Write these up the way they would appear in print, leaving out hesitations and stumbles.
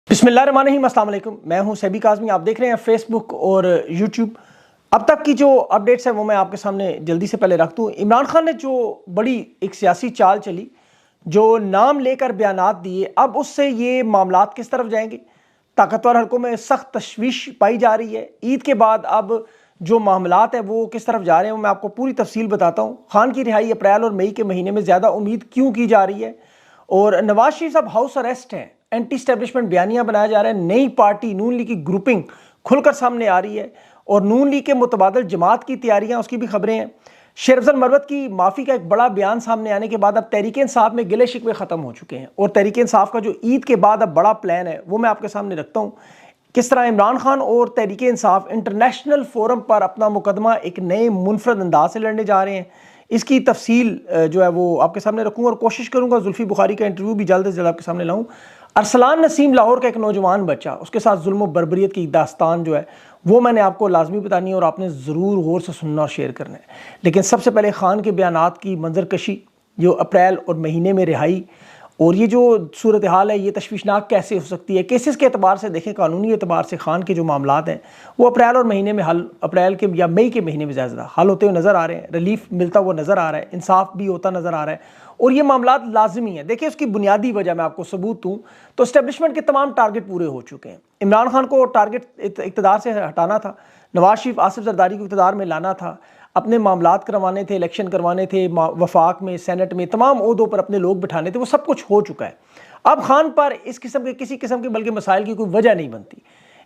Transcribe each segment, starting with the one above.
बिस्मिल्लाहिर्रहमानिर्रहीम, अस्सलाम वालेकुम। मैं हूं सैबी काज़मी। आप देख रहे हैं फेसबुक और यूट्यूब। अब तक की जो अपडेट्स हैं वो मैं आपके सामने जल्दी से पहले रख दूं। इमरान खान ने जो बड़ी एक सियासी चाल चली, जो नाम लेकर बयानात दिए, अब उससे ये मामलात किस तरफ जाएंगे। ताकतवर हलकों में सख्त तशवीश पाई जा रही है। ईद के बाद अब जो मामलात हैं वो किस तरफ जा रहे हैं वो मैं आपको पूरी तफसील बताता हूँ। खान की रिहाई अप्रैल और मई के महीने में ज़्यादा उम्मीद क्यों की जा रही है, और नवाज शरीफ साहब हाउस अरेस्ट हैं, एंटी स्टैब्लिशमेंट बयानियां बनाया जा रहा है, नई पार्टी नून लीग की ग्रुपिंग खुलकर सामने आ रही है, और नून लीग के मुतबादल जमात की तैयारियां, उसकी भी खबरें हैं। शेर अफजल मरवत की माफ़ी का एक बड़ा बयान सामने आने के बाद अब तहरीक इंसाफ में गिले शिकवे ख़त्म हो चुके हैं, और तहरीक इंसाफ का जो ईद के बाद अब बड़ा प्लान है वो मैं आपके सामने रखता हूँ। किस तरह इमरान खान और तहरीक इंसाफ इंटरनेशनल फोरम पर अपना मुकदमा एक नए मुनफरद अंदाज से लड़ने जा रहे हैं, इसकी तफसील जो है वो आपके सामने रखूँगा, और कोशिश करूँगा जुल्फी बुखारी का इंटरव्यू भी जल्द से जल्द आपके सामने लाऊँ। अरसलान नसीम लाहौर का एक नौजवान बच्चा, उसके साथ जुल्म और बर्बरियत की दास्तान जो है वो मैंने आपको लाजमी बतानी है, और आपने ज़रूर गौर से सुनना और शेयर करना है। लेकिन सबसे पहले खान के बयानात की मंजरकशी, जो अप्रैल और महीने में रिहाई, और ये जो सूरत हाल है ये तशवीशनाक कैसे हो सकती है। केसेस के अतबार से देखें, कानूनी एतबार से खान के जो मामलात हैं वो अप्रैल और महीने में हल, अप्रैल के या मई के महीने में ज़्यादा हल होते हुए नज़र आ रहे हैं, रिलीफ मिलता हुआ नज़र आ रहा है, इंसाफ भी होता नज़र आ रहा है, और ये मामलात लाजमी है। देखिए, उसकी बुनियादी वजह मैं आपको सबूत दूँ तो इस्टेब्लिशमेंट के तमाम टारगेट पूरे हो चुके हैं। इमरान खान को टारगेट इक़्तिदार से हटाना था, नवाज शरीफ आसिफ जरदारी को इक़्तिदार में लाना था, अपने मामलात करवाने थे, इलेक्शन करवाने थे, वफाक में, सेनेट में, तमाम ओहदों पर अपने लोग बिठाने थे, वो सब कुछ हो चुका है। अब खान पर इस किस्म के किसी किस्म के बल्कि मसाइल की कोई वजह नहीं बनती।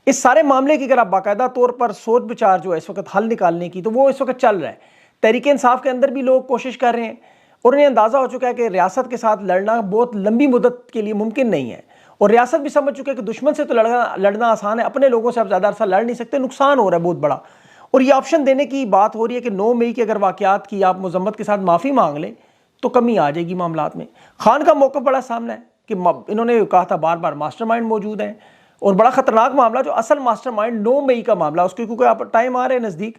इस सारे मामले की अगर आप बाकायदा तौर पर सोच विचार जो है इस वक्त हल निकालने की, तो वो इस वक्त चल रहा है। तहरीक इंसाफ के अंदर भी लोग कोशिश कर रहे हैं, और उन्हें अंदाज़ा हो चुका है कि रियासत के साथ लड़ना बहुत लंबी मुद्दत के लिए मुमकिन नहीं है, और रियासत भी समझ चुके हैं कि दुश्मन से तो लड़ना आसान है, अपने लोगों से आप ज़्यादा अरसा लड़ नहीं सकते, नुकसान हो रहा है बहुत बड़ा। और ये ऑप्शन देने की बात हो रही है कि 9 मई के अगर वाक़यात की आप मजम्मत के साथ माफ़ी मांग लें तो कमी आ जाएगी मामलात में। खान का मौक़िफ़ बड़ा सामने है कि इन्होंने कहा था बार बार मास्टरमाइंड मौजूद हैं, और बड़ा ख़तरनाक मामला जो असल मास्टरमाइंड 9 मई का मामला, उसके क्योंकि आप टाइम आ रहे हैं नज़दीक,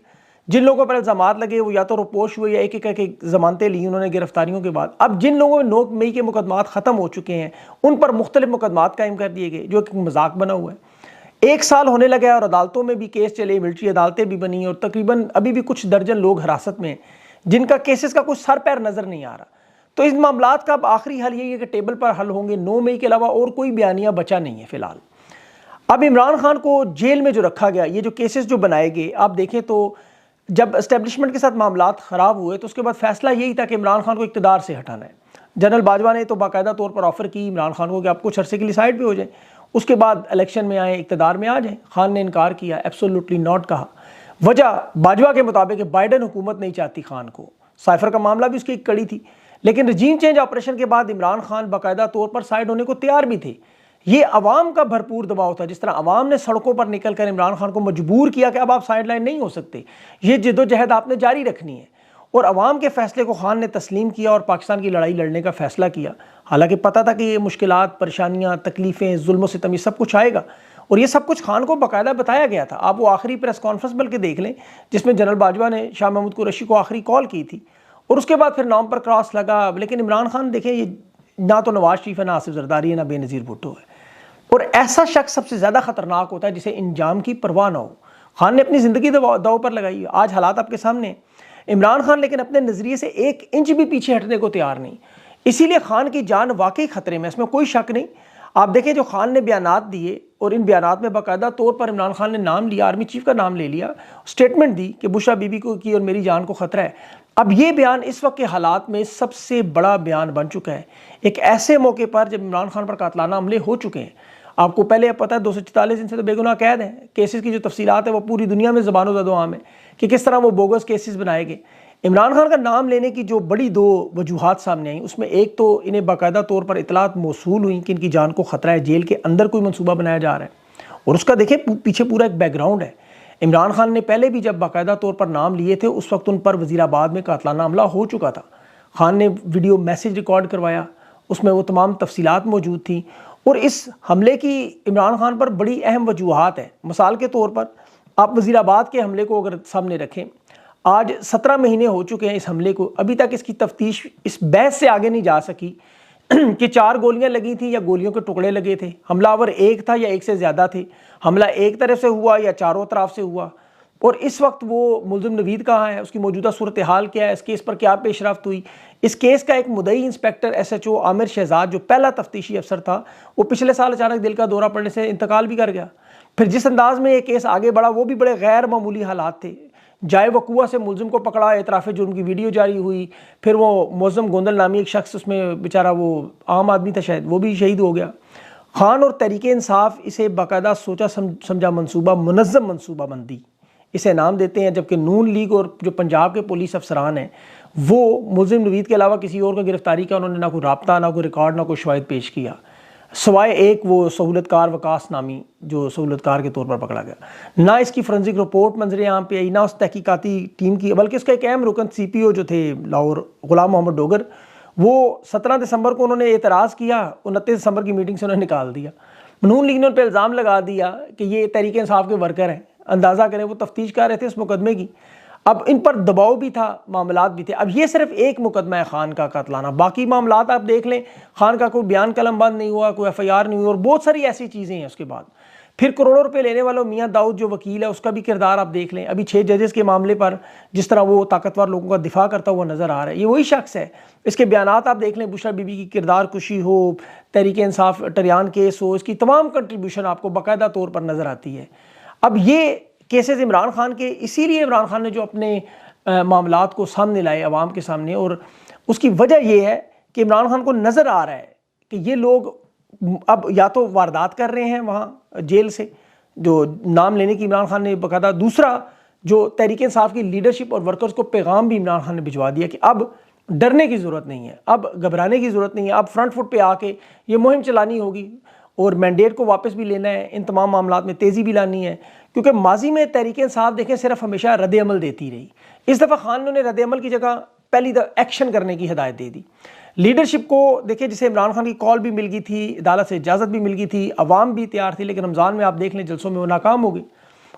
जिन लोगों पर इल्ज़ामात लगे वो या तो रोपोश हुए या एक ज़मानतें ली उन्होंने गिरफ्तारियों के बाद। अब जिन लोगों में 9 मई के मुकदमात ख़त्म हो चुके हैं उन पर मुख्तलिफ मुकदमात कायम कर दिए गए, जो एक मजाक बना हुआ है। 1 साल होने लगा है और अदालतों में भी केस चले, मिलिट्री अदालतें भी बनी, और तकरीबन अभी भी कुछ दर्जन लोग हिरासत में हैं जिनका केसेस का कुछ सर पैर नज़र नहीं आ रहा। तो इस मामलात का अब आखिरी हल यही है कि टेबल पर हल होंगे। 9 मई के अलावा और कोई बयानिया बचा नहीं है फ़िलहाल। अब इमरान खान को जेल में जो रखा गया, ये जो केसेस जो बनाए गए, आप देखें तो जब एस्टेब्लिशमेंट के साथ मामलात ख़राब हुए तो उसके बाद फैसला यही था कि इमरान खान को इक़्तिदार से हटाना है। जनरल बाजवा ने तो बाकायदा तौर पर ऑफ़र की इमरान खान को कि आप कुछ अरसे के लिए साइड पे हो जाए, उसके बाद इलेक्शन में आए, इक़्तिदार में आ जाए। खान ने इनकार किया, एब्सोल्युटली नॉट कहा। वजह बाजवा के मुताबिक बाइडन हुकूमत नहीं चाहती खान को, साइफर का मामला भी उसकी एक कड़ी थी। लेकिन रजीम चेंज ऑपरेशन के बाद इमरान खान बाकायदा तौर पर साइड होने को तैयार भी थे। ये अवाम का भरपूर दबाव था, जिस तरह अवाम ने सड़कों पर निकल कर इमरान खान को मजबूर किया कि अब आप साइड लाइन नहीं हो सकते, ये जद्दोजहद आपने जारी रखनी है, और अवाम के फैसले को खान ने तस्लीम किया और पाकिस्तान की लड़ाई लड़ने का फैसला किया। हालांकि पता था कि ये मुश्किलात, परेशानियां, तकलीफ़ें, जुल्म सितम, ये सब कुछ आएगा, और ये सब कुछ खान को बाकायदा बताया गया था। आप वो आखिरी प्रेस कॉन्फ्रेंस बल्कि देख लें जिसमें जनरल बाजवा ने शाह महमूद कुरैशी को आखिरी कॉल की थी, और उसके बाद फिर नाम पर क्रॉस लगा। लेकिन इमरान खान देखें, ये ना तो नवाज शरीफ है, ना आसिफ जरदारी है, ना बेनज़ीर भुट्टो है, और ऐसा शख्स सबसे ज़्यादा ख़तरनाक होता है जिसे इंजाम की परवाह ना हो। खान ने अपनी ज़िंदगी दाव पर लगाई। आज हालात आपके सामने। इमरान खान लेकिन अपने नज़रिए से 1 इंच भी पीछे हटने को तैयार नहीं, इसीलिए खान की जान वाकई ख़तरे में, इसमें कोई शक नहीं। आप देखें जो खान ने बयानात दिए, और इन बयानात में बाकायदा तौर पर इमरान खान ने नाम लिया, आर्मी चीफ का नाम ले लिया, स्टेटमेंट दी कि बुशरा बीबी को की और मेरी जान को ख़तरा है। अब ये बयान इस वक्त के हालात में सबसे बड़ा बयान बन चुका है, एक ऐसे मौके पर जब इमरान खान पर कातलाना हमले हो चुके हैं। आपको पहले पता है 244 दिन से तो बेगुनाह कैद है। केसेस की जो तफसीलात है वो पूरी दुनिया में ज़बानो ज़द आम है कि किस तरह वो बोगस केसेस बनाए गए। इमरान खान का नाम लेने की जो बड़ी 2 वजूहात सामने आई, उसमें एक तो इन्हें बाकायदा तौर पर इतलात मौसूल हुई कि इनकी जान को ख़तरा है, जेल के अंदर कोई मनसूबा बनाया जा रहा है, और उसका देखें पीछे पूरा एक बैकग्राउंड है। इमरान खान ने पहले भी जब बाकायदा तौर पर नाम लिए थे उस वक्त उन पर वज़ीराबाद में कातलाना हमला हो चुका था। खान ने वीडियो मैसेज रिकॉर्ड करवाया, उसमें वो तमाम तफसीलात मौजूद थी, और इस हमले की इमरान खान पर बड़ी अहम वजूहात है। मिसाल के तौर पर आप वज़ीराबाद के हमले को अगर सामने रखें, आज 17 महीने हो चुके हैं इस हमले को, अभी तक इसकी तफ्तीश इस बहस से आगे नहीं जा सकी कि 4 गोलियां लगी थी या गोलियों के टुकड़े लगे थे, हमलावर एक था या एक से ज़्यादा थे, हमला एक तरफ से हुआ या चारों तरफ से हुआ, और इस वक्त वो मुलजिम नवीद कहाँ है, उसकी मौजूदा सूरत हाल क्या है, इस केस पर क्या पेशरफ्त हुई। इस केस का एक मुदई इंस्पेक्टर SHO आमिर शहजाद जो पहला तफ्तीशी अफसर था, वो पिछले साल अचानक दिल का दौरा पड़ने से इंतकाल भी कर गया। फिर जिस अंदाज में ये केस आगे बढ़ा वो भी बड़े गैर मामूली हालात थे। जाए वकुआ से मुलजिम को पकड़ा, एतराफ़ जुर्म की वीडियो जारी हुई, फिर वो मौज़म गोंदल नामी एक शख्स, उसमें बेचारा वो आम आदमी था शायद, वो भी शहीद हो गया। खान और तहरीक इंसाफ इसे बाकायदा सोचा समझा मनसूबा, मुनज़्ज़म मनसूबाबंदी इसे नाम देते हैं, जबकि नून लीग और जो पंजाब के पुलिस अफसरान हैं वो मुलजिम नवीद के अलावा किसी और को गिरफ्तारी का उन्होंने ना कोई राब्ता, ना कोई रिकॉर्ड, ना कोई शवाहिद पेश किया, सवाए एक वो सहूलतकार वकास नामी जो सहूलतकार के तौर पर पकड़ा गया। ना इसकी फोरेंसिक रिपोर्ट मंजरे आम पे आई, ना उस तहकीकाती टीम की, बल्कि उसका एक अहम रुकन CPO जो थे लाहौर, गुलाम मोहम्मद डोगर, वो 17 दिसंबर को उन्होंने एतराज़ किया, 29 दिसंबर की मीटिंग से उन्होंने निकाल दिया। नून लीग ने उन पर इल्ज़ाम लगा दिया कि ये तहरीक इंसाफ के वर्कर हैं। अंदाज़ा करें वो तफ्तीश कर रहे थे इस मुकदमे की, अब इन पर दबाव भी था, मामलात भी थे। अब ये सिर्फ एक मुकदमा है खान का कत्लाना, बाकी मामलात आप देख लें, खान का कोई बयान कलम बंद नहीं हुआ, कोई FIR नहीं हुई, और बहुत सारी ऐसी चीज़ें हैं। उसके बाद फिर करोड़ों रुपए लेने वालों मियाँ दाऊद जो वकील है, उसका भी किरदार आप देख लें। अभी 6 जजेस के मामले पर जिस तरह वो ताकतवर लोगों का दिफा करता हुआ नज़र आ रहा है, ये वही शख्स है। इसके बयानात आप देख लें, बुशरा बीबी की किरदार कुशी हो, तहरीक इंसाफ टरियान केस हो, इसकी तमाम कंट्रीब्यूशन आपको बाकायदा तौर पर नज़र आती है। अब ये केसेस इमरान खान के, इसीलिए इमरान खान ने जो अपने मामलात को सामने लाए अवाम के सामने, और उसकी वजह यह है कि इमरान खान को नज़र आ रहा है कि ये लोग अब या तो वारदात कर रहे हैं वहाँ जेल से, जो नाम लेने की इमरान खान ने बाकायदा, दूसरा जो तहरीक इंसाफ की लीडरशिप और वर्कर्स को पैगाम भी इमरान खान ने भिजवा दिया कि अब डरने की ज़रूरत नहीं है, अब घबराने की ज़रूरत नहीं है, अब फ्रंट फुट पे आके ये मुहिम चलानी होगी और मैंडेट को वापस भी लेना है, इन तमाम मामलात में तेज़ी भी लानी है। क्योंकि माजी में तहरीक इंसाफ देखें सिर्फ हमेशा रद्द अमल देती रही, इस दफ़ा खान ने रद्द अमल की जगह पहली एक्शन करने की हिदायत दे दी। लीडरशिप को देखिए, जिसे इमरान खान की कॉल भी मिल गई थी, अदालत से इजाज़त भी मिल गई थी, अवाम भी तैयार थी, लेकिन रमज़ान में आप देख लें जलसों में वो नाकाम हो गई।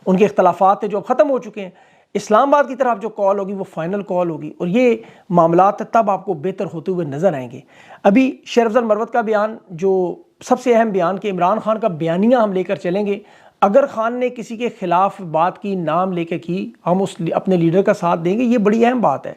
उनके इख्तलाफात थे जो अब ख़त्म हो चुके हैं। इस्लामाबाद की तरफ जो कॉल होगी वो फाइनल कॉल होगी, और ये मामलात तब आपको बेहतर होते हुए नज़र आएंगे। अभी शेर अफजल मरवत का बयान जो सबसे अहम बयान कि इमरान खान का बयानिया हम लेकर चलेंगे, अगर खान ने किसी के खिलाफ बात की, नाम लेकर की, हम उस अपने लीडर का साथ देंगे, ये बड़ी अहम बात है।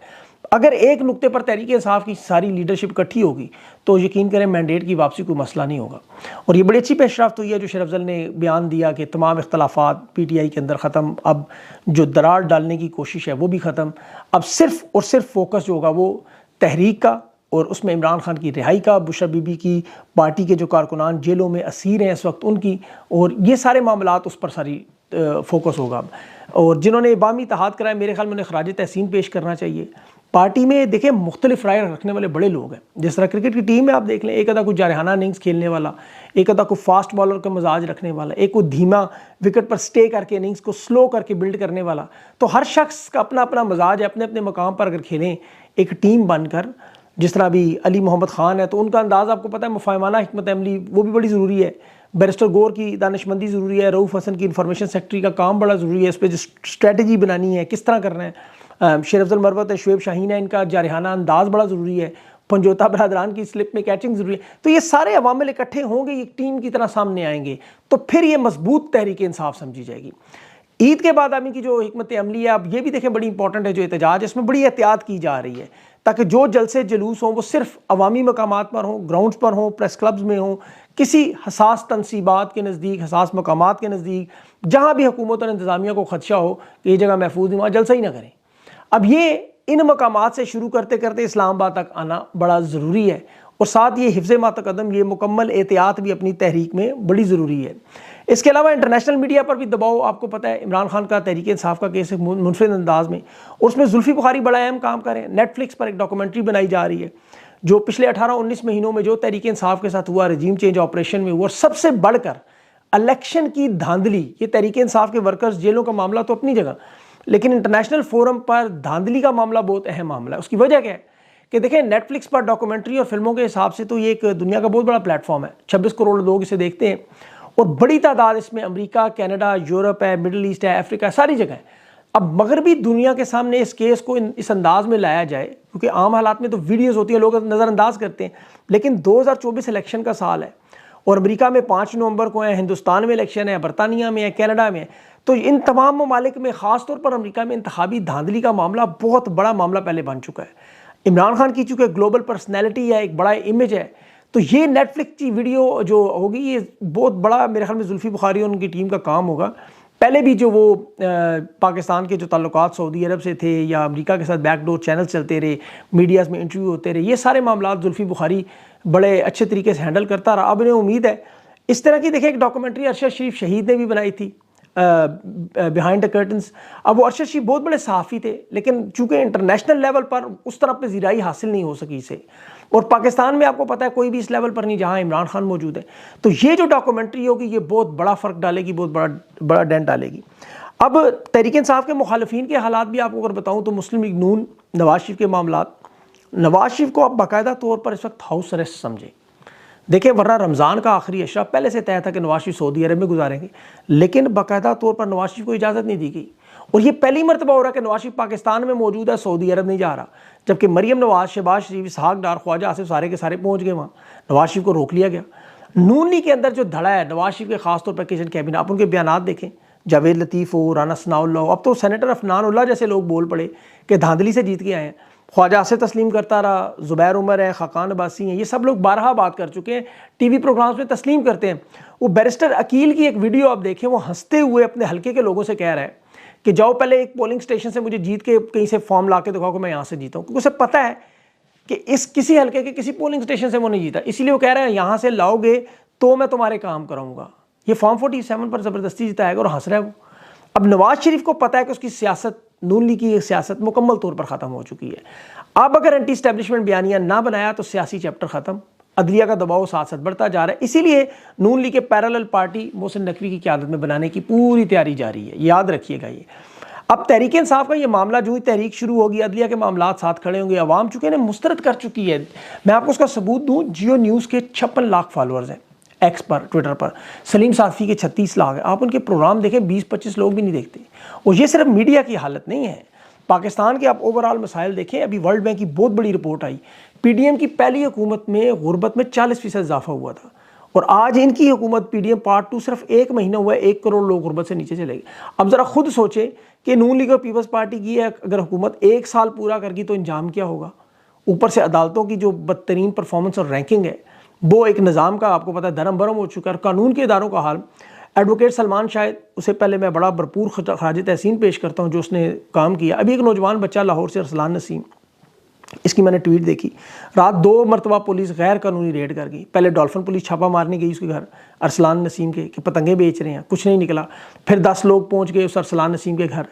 अगर एक नुक्ते पर तहरीक इंसाफ की सारी लीडरशिप इकट्ठी होगी तो यकीन करें मैंडेट की वापसी कोई मसला नहीं होगा। और ये बड़ी अच्छी पेशरफ्त हुई है जो शेर अफजल ने बयान दिया कि तमाम इख्तलाफात PTI के अंदर ख़त्म, अब जो दरार डालने की कोशिश है वो भी ख़त्म, अब सिर्फ और सिर्फ फोकस जो होगा वो तहरीक का, और उसमें इमरान खान की रिहाई का, बुशरा बीबी की पार्टी के जो कारकुनान जेलों में असीर हैं इस वक्त उनकी, और ये सारे मामलात उस पर सारी फोकस होगा। और जिन्होंने बामी इत्तेहाद कराए, मेरे ख्याल में उन्हें खराज तहसीन पेश करना चाहिए। पार्टी में देखिए मुख्तलिफ राय रखने वाले बड़े लोग हैं, जिस तरह क्रिकेट की टीम में आप देख लें, एक अदा कोई जारहाना इनिंग्स खेलने वाला, एक अदा कोई फास्ट बॉलर का मिजाज रखने वाला, एक को धीमा विकेट पर स्टे करके इनिंग्स को स्लो करके बिल्ड करने वाला। तो हर शख्स का अपना अपना मिजाज है, अपने अपने मकाम पर अगर खेलें एक टीम बनकर, जिस तरह अभी अली मोहम्मद खान है तो उनका अंदाज़ आपको पता है, मुफाहमाना हिकमत अमली वो भी बड़ी ज़रूरी है, बैरिस्टर गौर की दानिशमंदी ज़रूरी है, रऊफ़ हसन की इंफॉर्मेशन सेक्रेटरी का काम बड़ा ज़रूरी है, इस पर जो स्ट्रेटजी बनानी है किस तरह करना है, शेर अफजल मरवत है, शुएब शाहीन है, इनका जारहाना अंदाज़ बड़ा ज़रूरी है, पंजोता बरदरान की स्लिप में कैचिंग ज़रूरी है। तो ये सारे अवामिल इकट्ठे होंगे, एक टीम की तरह सामने आएंगे, तो फिर ये मजबूत तहरीक इंसाफ समझी जाएगी। ईद के बाद आमी की जो हिकमत अमली है, अब ये भी देखें बड़ी इंपॉर्टेंट है, जो एहतजाज इसमें बड़ी एहतियात की जा रही है ताकि जो जलसे जुलूस हों वो सिर्फ अवामी मकामात पर हों, ग्राउंड्स पर हों, प्रेस क्लब्स में हों, किसी हसास तनसीबात के नज़दीक, हसास मकामात के नज़दीक, जहाँ भी हुकूमत और इंतज़ामिया को खदशा हो कि ये जगह महफूज नहीं, वहाँ जलसा ही ना करें। अब ये इन मकामात से शुरू करते करते इस्लामाबाद तक आना बड़ा ज़रूरी है, और साथ ये हिफ्ज़ मातकदम, ये मुकम्मल एहतियात भी अपनी तहरीक में बड़ी ज़रूरी है। इसके अलावा इंटरनेशनल मीडिया पर भी दबाव आपको पता है, इमरान खान का तहरीक इंसाफ का केस मुनफरिद अंदाज में, और उसमें जुल्फ़ी बुखारी बड़ा अहम काम करें। नेटफ्लिक्स पर एक डॉक्यूमेंट्री बनाई जा रही है जो पिछले 18-19 महीनों में जो तहरीक इंसाफ के साथ हुआ, रजीम चेंज ऑपरेशन में हुआ, और सबसे बढ़कर इलेक्शन की धांधली। ये तहरीक इंसाफ के वर्कर्स जेलों का मामला तो अपनी जगह, लेकिन इंटरनेशनल फोरम पर धांधली का मामला बहुत अहम मामला है। उसकी वजह क्या है कि देखें, नेटफ्लिक्स पर डॉक्यूमेंट्री और फिल्मों के हिसाब से तो ये एक दुनिया का बहुत बड़ा प्लेटफॉर्म है, 26 करोड़ लोग इसे देखते हैं, और बड़ी तादाद इसमें अमेरिका, कनाडा, यूरोप है, मिडल ईस्ट है, अफ्रीका, सारी जगह है। अब मगरबी दुनिया के सामने इस केस को इस अंदाज में लाया जाए, क्योंकि आम हालात में तो वीडियोज़ होती हैं, लोग नज़रअंदाज करते हैं, लेकिन 2024 इलेक्शन का साल है और अमेरिका में 5 नवंबर को है, हिंदुस्तान में इलेक्शन है, बरतानिया में है, कनाडा में है। तो इन तमाम ममालिक में, ख़ासतौर पर अमेरिका में इंतखाबी धांधली का मामला बहुत बड़ा मामला पहले बन चुका है। इमरान खान की चूँकि ग्लोबल पर्सनैलिटी है, एक बड़ा इमेज है, तो ये नेटफ्लिक्स की वीडियो जो होगी ये बहुत बड़ा मेरे ख्याल में जुल्फ़ी बुखारी और उनकी टीम का काम होगा। पहले भी जो वो पाकिस्तान के जो ताल्लुकात सऊदी अरब से थे या अमेरिका के साथ बैकडोर चैनल चलते रहे, मीडियाज़ में इंटरव्यू होते रहे, ये सारे मामला जुल्फ़ी बुखारी बड़े अच्छे तरीके से हैंडल करता रहा। अब इन्हें उम्मीद है इस तरह की, देखिए एक डॉक्यूमेंट्री अरशद शरीफ शहीद ने भी बनाई थी, बिहाइंड द कर्टन्स। अब वो अरशद शरीफ बहुत बड़े सहाफ़ी थे, लेकिन चूँकि इंटरनेशनल लेवल पर उस तरह पजीराई हासिल नहीं हो सकी इसे, और पाकिस्तान में आपको पता है कोई भी इस लेवल पर नहीं जहाँ इमरान खान मौजूद है। तो ये जो डॉक्यूमेंट्री होगी ये बहुत बड़ा फ़र्क डालेगी, बहुत बड़ा डेंट डालेगी। अब तहरीक इंसाफ के मुखालिफिन के हालात भी आपको अगर बताऊँ तो मुस्लिम लीग नून, नवाज शरीफ के मामलात, नवाज शरीफ को आप बाकायदा तौर पर इस वक्त हाउस अरेस्ट समझें। देखिए वरना रमज़ान का आखिरी अशरा पहले से तय था कि नवाज शरीफ सऊदी अरब में गुजारेंगे, लेकिन बाकायदा तौर पर नवाज शरीफ को इजाज़त नहीं दी गई। और ये पहली मरतबा हो रहा है कि नवाज शरीफ पाकिस्तान में मौजूद है, सऊदी अरब नहीं जा रहा, जबकि मरियम नवाज, शहबाज शरीफ, इसहाक डार, ख्वाजा आसिफ सारे के सारे पहुँच गए वहाँ, नवाज शरीफ को रोक लिया गया। नून लीग के अंदर जो धड़ा है नवाज शरीफ के खासतौर पर किचन कैबिनेट, आप उनके बयान देखें, जावेद लतीफ़ हो, राना सनाउल्लाह हो, अब तो सेनेटर अफनान उल्लाह जैसे लोग बोल पड़े कि धांधली से जीत के आए हैं। ख्वाजा आसिफ तस्लीम करता रहा, ज़ुबैर उमर है, खाकान अब्बासी हैं, ये सब लोग बारहा बात कर चुके हैं, टीवी प्रोग्राम्स में तस्लीम करते हैं। वो बैरिस्टर अकील की एक वीडियो आप देखें, वो हंसते हुए अपने हल्के के लोगों से कह रहा है कि जाओ पहले एक पोलिंग स्टेशन से मुझे जीत के कहीं से फॉर्म ला के दिखाओ कि मैं यहाँ से जीता हूँ, क्योंकि उसे पता है कि इस किसी हल्के के किसी पोलिंग स्टेशन से वो नहीं जीता, इसीलिए वो कह रहे हैं यहाँ से लाओगे तो मैं तुम्हारे काम कराऊंगा। ये फॉर्म 47 पर ज़बरदस्ती जिताएगा और हंस रहा है वो। अब नवाज शरीफ को पता है कि उसकी सियासत, नून लीग की सियासत मुकम्मल तौर पर ख़त्म हो चुकी है। अब अगर एंटी स्टैब्लिशमेंट बयानिया ना बनाया तो सियासी चैप्टर ख़त्म, अदलिया का दबाव साथ साथ बढ़ता जा रहा है। इसीलिए नून लीग के पैरेलल पार्टी मोहसिन नकवी की क़यादत में बनाने की पूरी तैयारी जारी है, याद रखिएगा ये। अब तहरीक इंसाफ का ये मामला जो ही तहरीक शुरू होगी, अदलिया के मामला साथ खड़े होंगे, अवाम चुके ने मुस्तरद कर चुकी है। मैं आपको उसका सबूत दूँ, जियो न्यूज़ के 56 लाख फॉलोअर्स हैं एक्स पर, ट्विटर पर। सलीम सादफी के 36 लाख है। आप उनके प्रोग्राम देखें, 20-25 लोग भी नहीं देखते। और ये सिर्फ मीडिया की हालत नहीं है, पाकिस्तान के आप ओवरऑल मसाइल देखें। अभी वर्ल्ड बैंक की बहुत बड़ी रिपोर्ट आई, PDM की पहली हुकूमत में गुर्बत में 40% इजाफा हुआ था, और आज इनकी हुकूमत PDM पार्ट 2 सिर्फ 1 महीना हुआ है, 1 करोड़ लोग गुर्बत से नीचे चले गए। अब ज़रा खुद सोचें कि नून लीग और पीपल्स पार्टी की है अगर हुकूमत 1 साल पूरा करगी तो इंजाम क्या होगा। ऊपर से अदालतों की जो बदतरीन परफॉर्मेंस और रैंकिंग है, वो एक निज़ाम का आपको पता है धर्म भरम हो चुका है। कानून के इदारों का हाल, एडवोकेट सलमान शाहिद, उससे पहले मैं बड़ा भरपूर खराज तहसीन पेश करता हूँ जो उसने काम किया। अभी एक नौजवान बच्चा लाहौर से, अरसलान नसीम, इसकी मैंने ट्वीट देखी, रात 2 मरतबा पुलिस गैर कानूनी रेड कर गई। पहले डॉल्फिन पुलिस छापा मारने गई उसके घर, अरसलान नसीम के, कि पतंगे बेच रहे हैं, कुछ नहीं निकला। फिर 10 लोग पहुँच गए उस अरसलान नसीम के घर,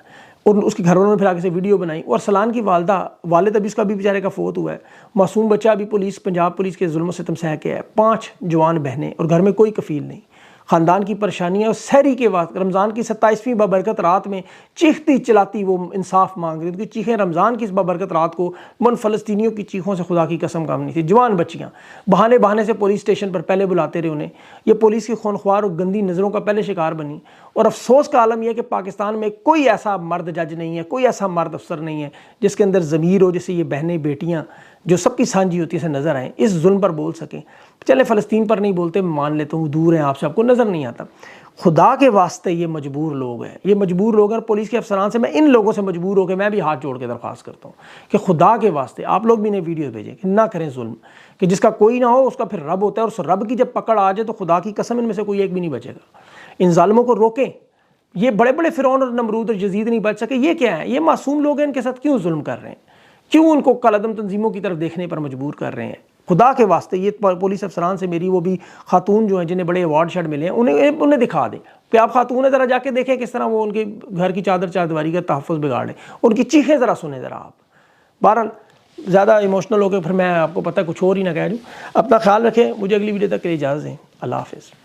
और उसके घर वालों ने फिर आगे से वीडियो बनाई। और सलान की वालिद अभी उसका भी बेचारे का फोत हुआ है, मासूम बच्चा अभी पुलिस, पंजाब पुलिस के जुल्म सितम सह के है। 5 जवान बहनें और घर में कोई कफील नहीं, ख़ानदान की परेशानियाँ। और सहरी के वक्त रमज़ान की 27वीं बाबरकत रात में चीखती चिल्लाती वो इंसाफ मांग रही, उनकी चीखें रमज़ान की इस बाबरकत रात को मन फ़लस्तीनियों की चीखों से खुदा की कसम काम नहीं थी। जवान बच्चियाँ बहाने बहाने से पुलिस स्टेशन पर पहले बुलाते रहे उन्हें, ये पुलिस की खूनख्वार और गंदी नज़रों का पहले शिकार बनी। और अफसोस का आलम यह कि पाकिस्तान में कोई ऐसा मर्द जज नहीं है, कोई ऐसा मर्द अफसर नहीं है जिसके अंदर ज़मीर हो, जैसे ये बहनें बेटियाँ जो सबकी सांझी होती है नज़र आएँ, इस जुल्म पर बोल सकें। चले फ़लस्तीन पर नहीं बोलते, मान लेता हूँ, दूर हैं आपसे, आपको नज़र नहीं आता। खुदा के वास्ते ये मजबूर लोग हैं, ये मजबूर लोग हैं। पुलिस के अफसरान से मैं इन लोगों से मजबूर होकर मैं भी हाथ जोड़ के दरख्वास्त करता हूँ कि खुदा के वास्ते आप लोग भी इन्हें वीडियो भेजें कि ना करें जुल्म, कि जिसका कोई ना हो उसका फिर रब होता है, और उस रब की जब पकड़ आ जाए तो खुदा की कसम इनमें से कोई एक भी नहीं बचेगा। इन जालिमों को रोकें। ये बड़े बड़े फ़िरौन और नमरूद और यजीद नहीं बच सके, ये क्या है? ये मासूम लोग हैं, इनके साथ क्यों जुल्म कर रहे हैं? क्यों उनको कलअदम तंजीमों की तरफ देखने पर मजबूर कर रहे हैं? खुदा के वास्ते ये पुलिस अफसरान से मेरी, वो भी खातून जो हैं जिन्हें बड़े अवार्ड शार्ड मिले हैं, उन्हें दिखा दें कि आप खातून है, ज़रा जाके देखें किस तरह वो उनके घर की चादर चारदीवारी का तहफ़्फ़ुज़ बिगाड़ लें, उनकी चीखें ज़रा सुने ज़रा आप। बहरहाल ज़्यादा इमोशनल हो गए फिर मैं आपको पता है कुछ और ही ना कह दूँ। अपना ख्याल रखें, मुझे अगली वीडियो तक के लिए इजाज़त दें। अल्लाह हाफ़िज़।